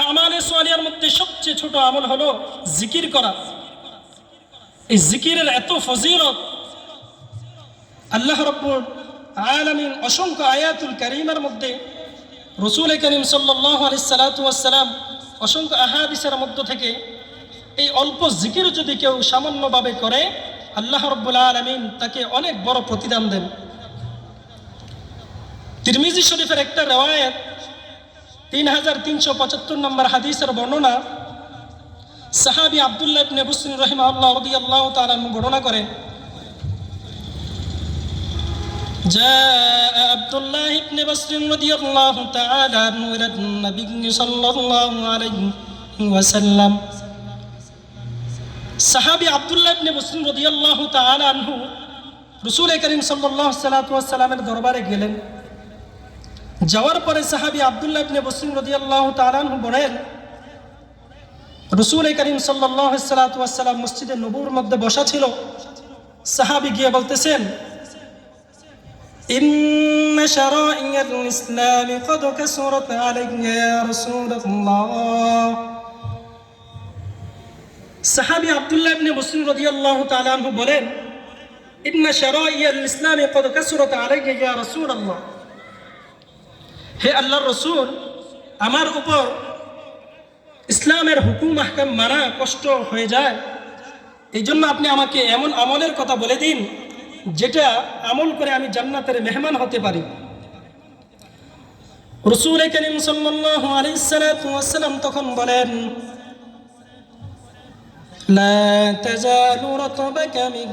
আমালে সালিহার মধ্যে সবচেয়ে ছোট আমল হলো জিকির করা। এই জিকিরের এত ফজিলত, আল্লাহ রাব্বুল আলামিন অসংখ্য আয়াতুল কারীমের মধ্যে, রাসূল করিম সাল্লাল্লাহু আলাইহি সাল্লাতু ওয়াস সালাম অসংখ্য আহাদিসের মধ্য থেকে এই অল্প জিকির যদি কেউ সামান্যভাবে করে, আল্লাহ রাব্বুল আলামিন তাকে অনেক বড় প্রতিদান দেন। তিরমিজি শরীফের একটা riwayat 3375 নম্বর হাদিসের বর্ণনা, সাহাবী আব্দুল্লাহ ইবনে বুসরিন রাহিমাহুল্লাহ রাদিয়াল্লাহু তাআলা বর্ণনা করেন, جاء عبد الله بن بصر رضي الله تعالى عنه إلى النبي صلى الله عليه وسلم। সাহাবী আব্দুল্লাহ ইবনে বসরিন রাদিয়াল্লাহু তাআলা আনহু রাসূল করিম সাল্লাল্লাহু আলাইহি ওয়াসাল্লামের দরবারে গেলেন। যাওয়ার পরে সাহাবী আব্দুল্লাহ ইবনে বসরিন রাদিয়াল্লাহু তাআলা আনহু বলেন, রাসূল করিম সাল্লাল্লাহু আলাইহি ওয়াসাল্লাম মসজিদে নববীর মধ্যে বসা ছিল। সাহাবী গিয়ে বলতেছেন, ইন্না শারাইআল ইসলাম ক্বাদ কাসুরাত আলাইয়া ইয়া রাসূলুল্লাহ। সাহাবী আব্দুল্লাহ ইবনে বসরিন রাদিয়াল্লাহু তাআলা আনহু বলেন, ইন্না শারাইআল ইসলাম ক্বাদ কাসুরাত আলাইয়া ইয়া রাসূলুল্লাহ। হে আল্লাহর রাসূল, আমার উপর ইসলামের হুকুম আহকাম মানা কষ্ট হয়ে যায়, এই জন্য আপনি আমাকে এমন আমলের কথা বলে দিন যেটা আমল করে আমি জান্নাতের মেহমান হতে পারি। রাসূল করিম সাল্লাল্লাহু আলাইহি ওয়াসাল্লাম তখন বলেন, লা তাজালু রাতবাকা মিন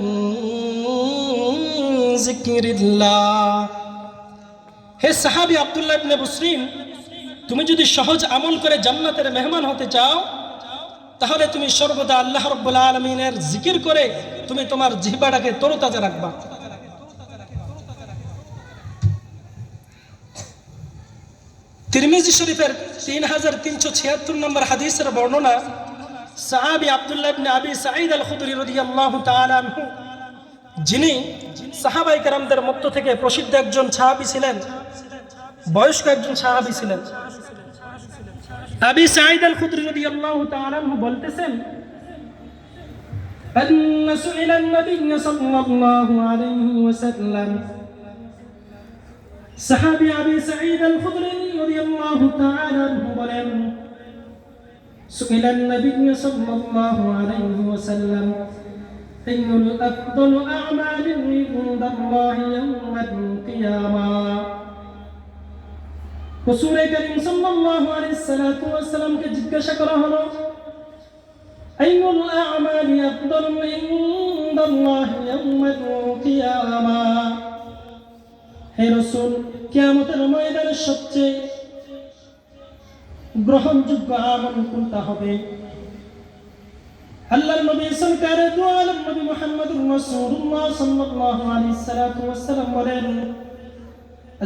যিকরিল্লাহ। হে সাহাবী আব্দুল্লাহ ইবনে বসরিন, তুমি যদি সহজ আমল করে জান্নাতের মেহমান হতে চাও, তাহলে তুমি সর্বদা আল্লাহ রাব্বুল আলামিনের জিকির করে তুমি তোমার জিহ্বাটাকে তরতাজা রাখবা। তিরমিজি শরীফের 3376 নম্বর হাদিসের বর্ণনা, সাহাবী আব্দুল্লাহ ইবনে আবি সাঈদ আল খুদরি রাদিয়াল্লাহু তাআলা আনহু, যিনি সাহাবায়ে কেরামদের মধ্য থেকে প্রসিদ্ধ একজন সাহাবী ছিলেন, বয়স্ক একজন সাহাবী ছিলেন, আবি সাঈদ আল খুদরি রাদিয়াল্লাহু তাআলা আনহু বলতেছেন, أن سئل النبي صلى الله عليه وسلم। সাহাবী আবি সাঈদ আল খুদরি রাদিয়াল্লাহু তাআলা আনহু বলেন, سئل النبي صلى الله عليه وسلم أي الأفضل أعمال عند الله يوم القيامة। রাসূল করিম সাল্লাল্লাহু আলাইহি ওয়াসাল্লামকে জিজ্ঞাসা করা হলো, আইয়ুল আ'মালি আফদালু ইনদাল্লাহি ইয়াওমাল কিয়ামা। হে রাসূল, কিয়ামতের ময়দানে সবচেয়ে গ্রহণযোগ্য আমল কোনটা হবে? আল্লাহর নবী সরকারে দু আলম নবী মুহাম্মদুর রাসূলুল্লাহ সাল্লাল্লাহু আলাইহি ওয়াসাল্লাম বলেন,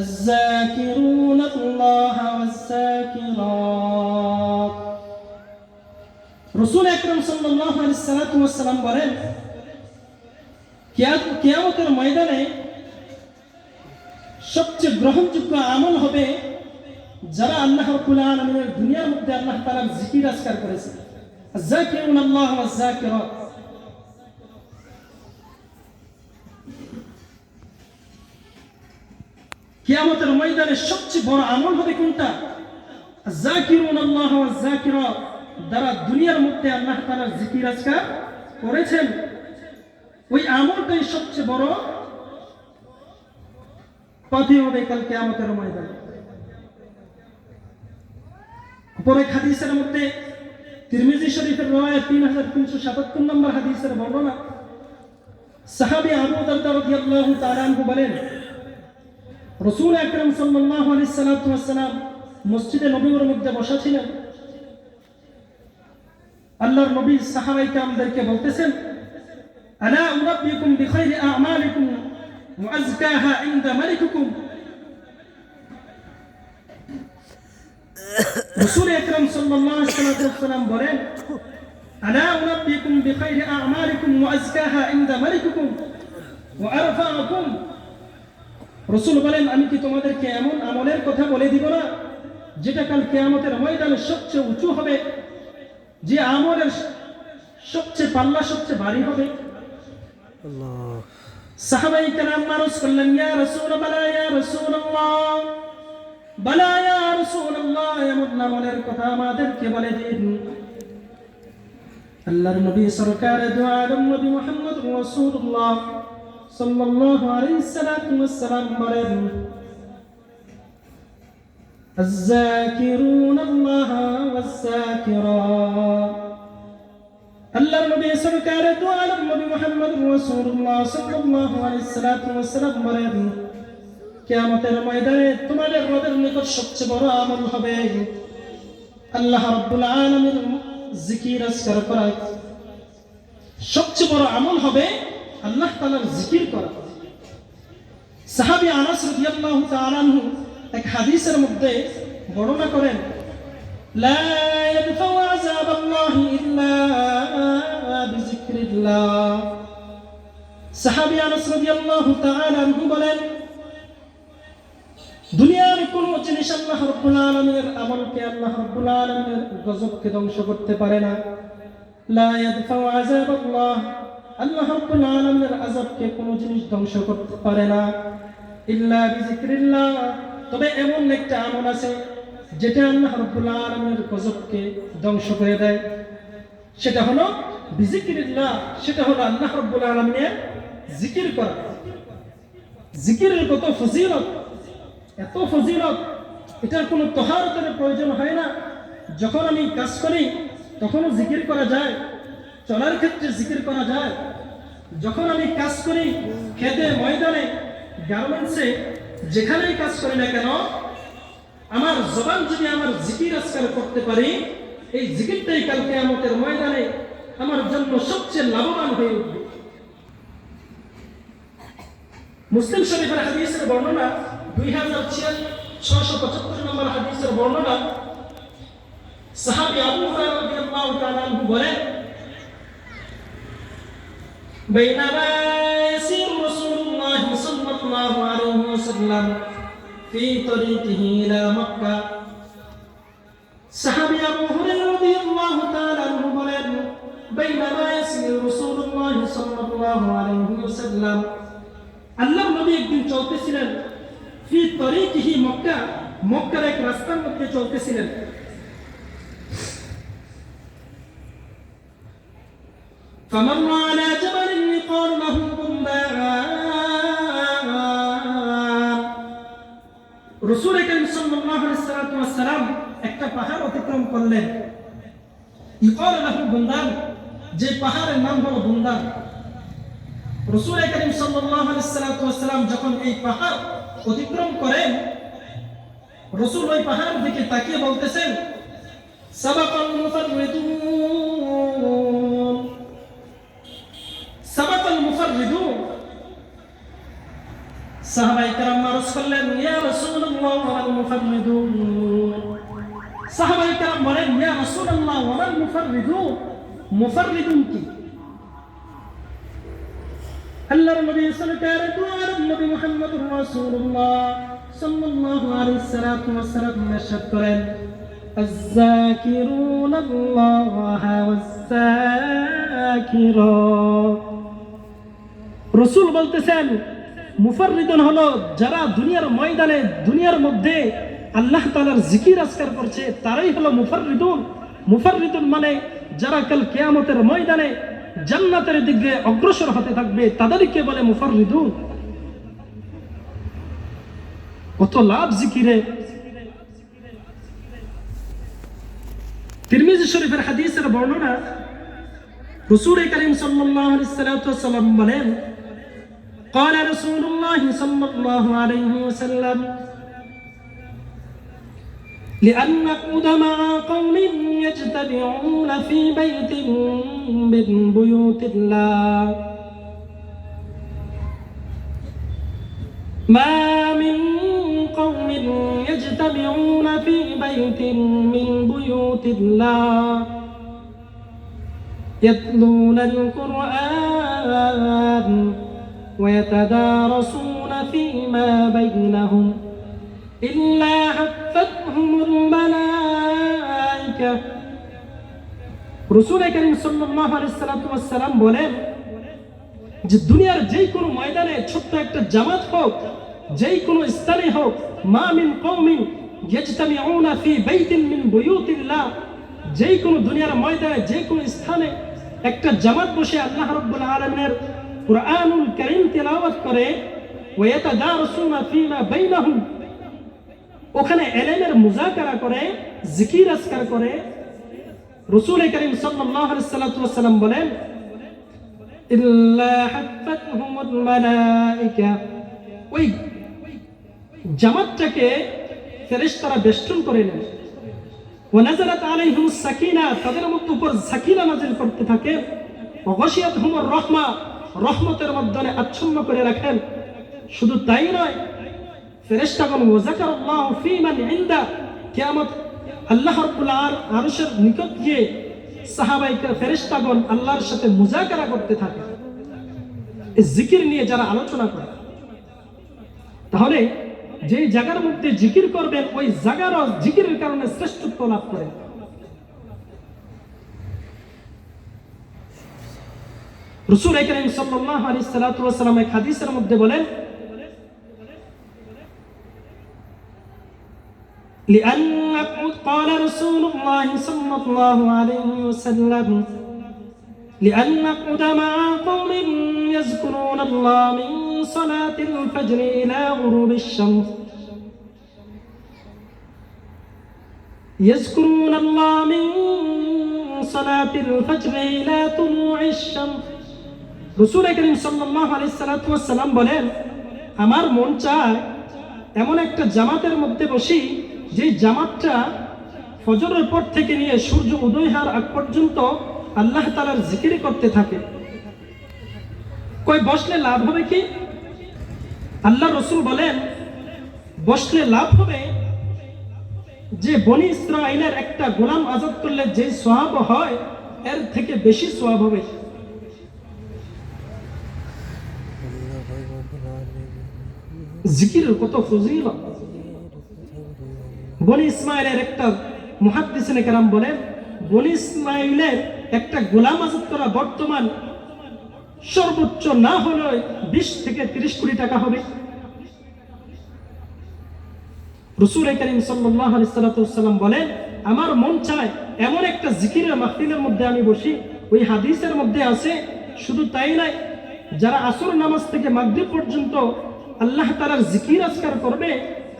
الذاكرون الله والذاكرات। রাসূল আকরাম সাল্লাল্লাহু আলাইহি ওয়াসাল্লাম বলেন, কিয়ামতের ময়দানে সবচেয়ে গ্রহণযোগ্য আমল হবে যারা আল্লাহ রাব্বুল আলামিনের দুনিয়ার মধ্যে আল্লাহ তাআলার জিকির আজকার করেছে। الذاكرون الله والذاكرات। কিয়ামতের ময়দানে সবচেয়ে বড় আমল হবে কোনটা? الذاكرون الله والذاكرات, যারা দুনিয়ার মধ্যে আল্লাহ তাআলার জিকির আজকার করেছেন, ওই আমলটাই সবচেয়ে বড় পথে হবে কাল কিয়ামতের ময়দানে। পরে হাদিসের মধ্যে তিরমিজি শরীফের riwayat 3377 নম্বর হাদিসের বর্ণনা, সাহাবী আবু দারদা রাদিয়াল্লাহু তাআলা আনহু বলেন, রাসূল আকরাম সাল্লাল্লাহু আলাইহি ওয়াসাল্লাম মসজিদে নববীর মধ্যে বসা ছিলেন। আল্লাহর নবী সাহাবায়ে কেরামদেরকে বলতেছেন, আলা উনাব্বিকুম বিখাইরি আ'মালিকুম ওয়া আযকাহা ইনদা মালিকুকুম। রাসূল আকরাম সাল্লাল্লাহু আলাইহি ওয়াসাল্লাম বলেন, আলা উনাব্বিকুম বিখাইরি আ'মালিকুম ওয়া আযকাহা ইনদা মালিকুকুম ওয়া আরফাকুম। রাসূল বলেন, আমি কি তোমাদেরকে এমন আমলের কথা বলে দিব না যেটা কাল কিয়ামতের ময়দানে সবচেয়ে উঁচু হবে, যে আমলের সবচেয়ে পাল্লা সবচেয়ে ভারী হবে। সাহাবায়ে কেরাম আরজ করলেন, ইয়া রাসূলুল্লাহ, ইয়া রাসূলুল্লাহ, বালা ইয়া রাসূলুল্লাহ, এমন আমলের কথা আমাদেরকে বলে দিন। আল্লাহর নবী সরকারে দু আলম নবী মুহাম্মদুর রাসূলুল্লাহ সাল্লাল্লাহু আলাইহি ওয়াসাল্লাম বলেন, الذاكرون الله والذاكرات। আল্লাহর নবী সরকারে দু আলম নবী মুহাম্মদুর রাসূলুল্লাহ সাল্লাল্লাহু আলাইহি ওয়াসাল্লাম বলেন, কিয়ামতের ময়দানে তোমাদের রবের নিকট সবচেয়ে বড় আমল হবে আল্লাহ রাব্বুল আলামিনের জিকির আজকার করা। সবচেয়ে বড় আমল হবে আল্লাহ তাআলার জিকির করা। সাহাবী আনাস রাদিয়াল্লাহু তাআলা আনহু এক হাদিসের মধ্যে বর্ণনা করেন, লা ইয়াদফাউ আযাবাল্লাহি ইল্লা বিযিকরিল্লাহ। সাহাবী আনাস রাদিয়াল্লাহু তাআলা আনহু বলেন, দুনিয়ার কোন জিনিস আল্লাহ রাব্বুল আলামিনের আমলকে, আল্লাহ রাব্বুল আলামিনের গজবকে ধ্বংস করতে পারে না। লা ইয়াদফাউ আযাবাল্লাহ, আল্লাহ রাব্বুল আলামিনের আযাবকে কোন জিনিস ধ্বংস করতে পারে না ইল্লা বিযিকরিল্লাহ, তবে এমন একটা আমল আছে যেটা আল্লাহ রাব্বুল আলামিনের গজবকে ধ্বংস করে দেয়। সেটা হলো বিযিকরিল্লাহ, সেটা হলো আল্লাহ রাব্বুল আলামিনের জিকির করা। জিকিরের কত ফজিলত, এত ফজিলত, এটার কোনো তহারতের প্রয়োজন হয় না। যখন আমি কাজ করি তখনও জিকির করা যায়, চলার ক্ষেত্রে জিকির করা যায়। যখন আমি কাজ করি খেতে, ময়দানে, গার্মেন্টসে, যেখানেই কাজ করি না কেন, আমার জবান যদি আমার জিকির আজকাল করতে পারি, এই জিকিরটাই কাল কিয়ামতের ময়দানে আমার জন্য সবচেয়ে লাভবান হয়ে উঠবে। মুসলিম শরীফের হাদিসের বর্ণনা 2675 নম্বর হাদিসের বর্ণনা, সাহাবী আবু হুরায়রা রাদিয়াল্লাহু তাআলা আনহু বলেন, বাইনামা ইয়াসিরু রাসূলুল্লাহ সাল্লাল্লাহু আলাইহি ওয়াসাল্লাম ফি তরিকিহি ইলা মক্কা। সাহাবী আবু হুরায়রা রাদিয়াল্লাহু তাআলা আনহু বলেন, বাইনামা ইয়াসিরু রাসূলুল্লাহ সাল্লাল্লাহু আলাইহি ওয়াসাল্লাম, আল্লাহর নবী একদিন চলতেছিলেন, ফি তরিকিহি মক্কা, মক্কার এক রাস্তার মধ্যে চলতেছিলেন। فمر على جبل يقال له بندان। রাসূল করিম সাল্লাল্লাহু আলাইহি ওয়াসাল্লাম একটা পাহাড় অতিক্রম করলেন। ইকাল লাহু বুন্দান, যে পাহাড়ের নাম হলো বুন্দান। রাসূল করিম সাল্লাল্লাহু আলাইহি ওয়াসাল্লাম যখন এই পাহাড় অতিক্রম করেন, রাসূল ওই পাহাড়ের দিকে তাকিয়ে বলতেছেন, সাবাকাল মুফাররিদুন, সাবাকাল মুফাররিদুন। সাহাবায়ে কেরাম আরজ করলেন, ইয়া রাসূলুল্লাহ ওয়া মাল মুফাররিদুন। সাহাবায়ে কেরাম বলেন, ইয়া রাসূলুল্লাহ ওয়া মাল মুফাররিদুন, মুফাররিদুন কি? আল্লাহর নবী সাল্লাল্লাহু আলাইহি নবী মুহাম্মদুর রাসূলুল্লাহ সাল্লাল্লাহু আলাইহি ওয়াসাল্লাম ইরশাদ করেন, আয-যাকিরুনাল্লাহ ওয়াজ-যাকিরাত। রাসূল বলতেছেন, মুফাররিদুন হলো যারা দুনিয়ার ময়দানে, দুনিয়ার মধ্যে আল্লাহ তাআলার জিকির আজকার করছে, তারাই হলো মুফাররিদুন। মুফাররিদুন মানে যারা কাল কিয়ামতের ময়দানে জান্নাতের দিকে অগ্রসর হতে থাকবে, তাদেরকে বলে মুফাররিদুন। কত লাভ জিকিরে। তিরমিজি শরীফের হাদিসের বর্ণনা, রাসূল করিম সাল্লাল্লাহু আলাইহি ওয়াসাল্লাম বলেন, قال رسول الله صلى الله عليه وسلم لأن نقود مع قوم يجتمعون في بيت من بيوت الله ما من قوم يجتمعون في بيت من بيوت الله يتلون القرآن ويتدارسون فيما بينهم إلا حفتهم الملائكة রাসূল করিম সাল্লাল্লাহু আলাইহি ওয়াসাল্লাম বলেন যে দুনিয়ার যেই কোনো ময়দানে ছোট্ট একটা জামাত হোক, যেই কোনো স্থানে হোক, মা মিন কওমিন ইয়াজতামিউনা ফি বাইতিন মিন বুয়ুতিল্লাহ, যেই কোনো দুনিয়ার ময়দানে যে কোনো স্থানে একটা জামাত বসে আল্লাহ রাব্বুল আলামিনের কুরআনুল কারীম তেলাওয়াত করে, ওয়া ইয়াতাদারাসুনা ফীমা বাইনাহুম, ওখানে ইলমের মুযাকারা করে, জিকির আজকার করে, রাসূল করিম সাল্লাল্লাহু আলাইহি ওয়াসাল্লাম বলেন ইল্লা হাফাতহুমুল মালায়েকা, ওই জামাতটাকে ফেরেশতারা বেষ্টন করে নেন। ওয়া নাযালাত আলাইহিমুস সাকিনা, তাদের উপর সাকিনা নাযিল করতে থাকে। ওয়া গাশিয়াতহুমুর রাহমা, রহমতের মাধ্যমে আচ্ছন্ন করে রাখেন। শুধু তাই নয়, ফেরেশতাগণ ওয়া যাকারাল্লাহু ফী মান ইনদা, কিয়ামত আল্লাহ রাব্বুল আরশের নিকট গিয়ে সাহাবায়ে ফেরেশতাগণ আল্লাহর সাথে মুযাকারা করতে থাকে, এই জিকির নিয়ে যারা আলোচনা করে। তাহলে যে জায়গার মধ্যে জিকির করবেন ওই জায়গার জিকিরের কারণে শ্রেষ্ঠত্ব লাভ করে। রাসূল করিম সাল্লাল্লাহু আলাইহি ওয়াসাল্লাম এক হাদিসের মধ্যে বলেন لأن قال رسول الله صلى الله عليه وسلم لأن أقعد مع قوم يذكرون الله من صلاة الفجر إلى غروب الشمس يذكرون الله من صلاة الفجر إلى طلوع الشمس রাসূল করিম সাল্লাল্লাহু আলাইহি ওয়াসাল্লাম বলেন আমার মন চায় এমন একটা জামাতের মধ্যে বসি যে জামাতটা ফজরের পর থেকে নিয়ে সূর্য উদয় হওয়ার আগ পর্যন্ত আল্লাহ তাআলার জিকির করতে থাকে। কই বসলে লাভ হবে কি? আল্লাহ রাসূল বলেন বসলে লাভ হবে যে বনি ইসরাঈলের একটা গোলাম আজাদ করলে যে সওয়াব হয় এর থেকে বেশি সওয়াব হবে। জিকিরের কত ফজিলত! বনি ইসমাইলের একটা মুহাদ্দিসিনে কেরাম বলেন বনি ইসমাইলের একটা গোলাম আজাদ করা বর্তমান সর্বোচ্চ না হলে 20 থেকে 30 কোটি টাকা হবে। রাসূল করিম সাল্লাল্লাহু আলাইহি ওয়াসাল্লাম বলেন আমার মন চায় এমন একটা জিকিরের মাহফিলের মধ্যে আমি বসি। ওই হাদিসের মধ্যে আছে শুধু তাই নয়, যারা আসর নামাজ থেকে মাগরিব পর্যন্ত আল্লাহ তাআলার জিকির আজকার করবে,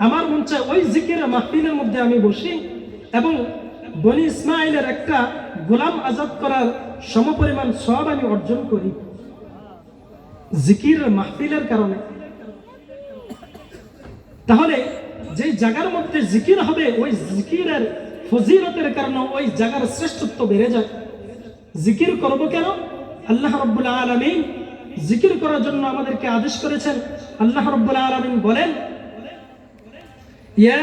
আমার মন চায় ওই জিকিরের মাহফিলের মধ্যে আমি বসি এবং বনি ইসমাইলের একটা গোলাম আজাদ করার সমপরিমাণ সওয়াব আমি অর্জন করি জিকিরের মাহফিলের কারণে। তাহলে যে জায়গার মধ্যে জিকির হবে ওই জিকিরের ফজিলতের কারণে ওই জায়গার শ্রেষ্ঠত্ব বেড়ে যায়। জিকির করব কেন? আল্লাহ রাব্বুল আলামিন জিকির করার জন্য আমাদেরকে আদেশ করেছেন। আল্লাহ রাব্বুল আলামিন বলেন ইয়া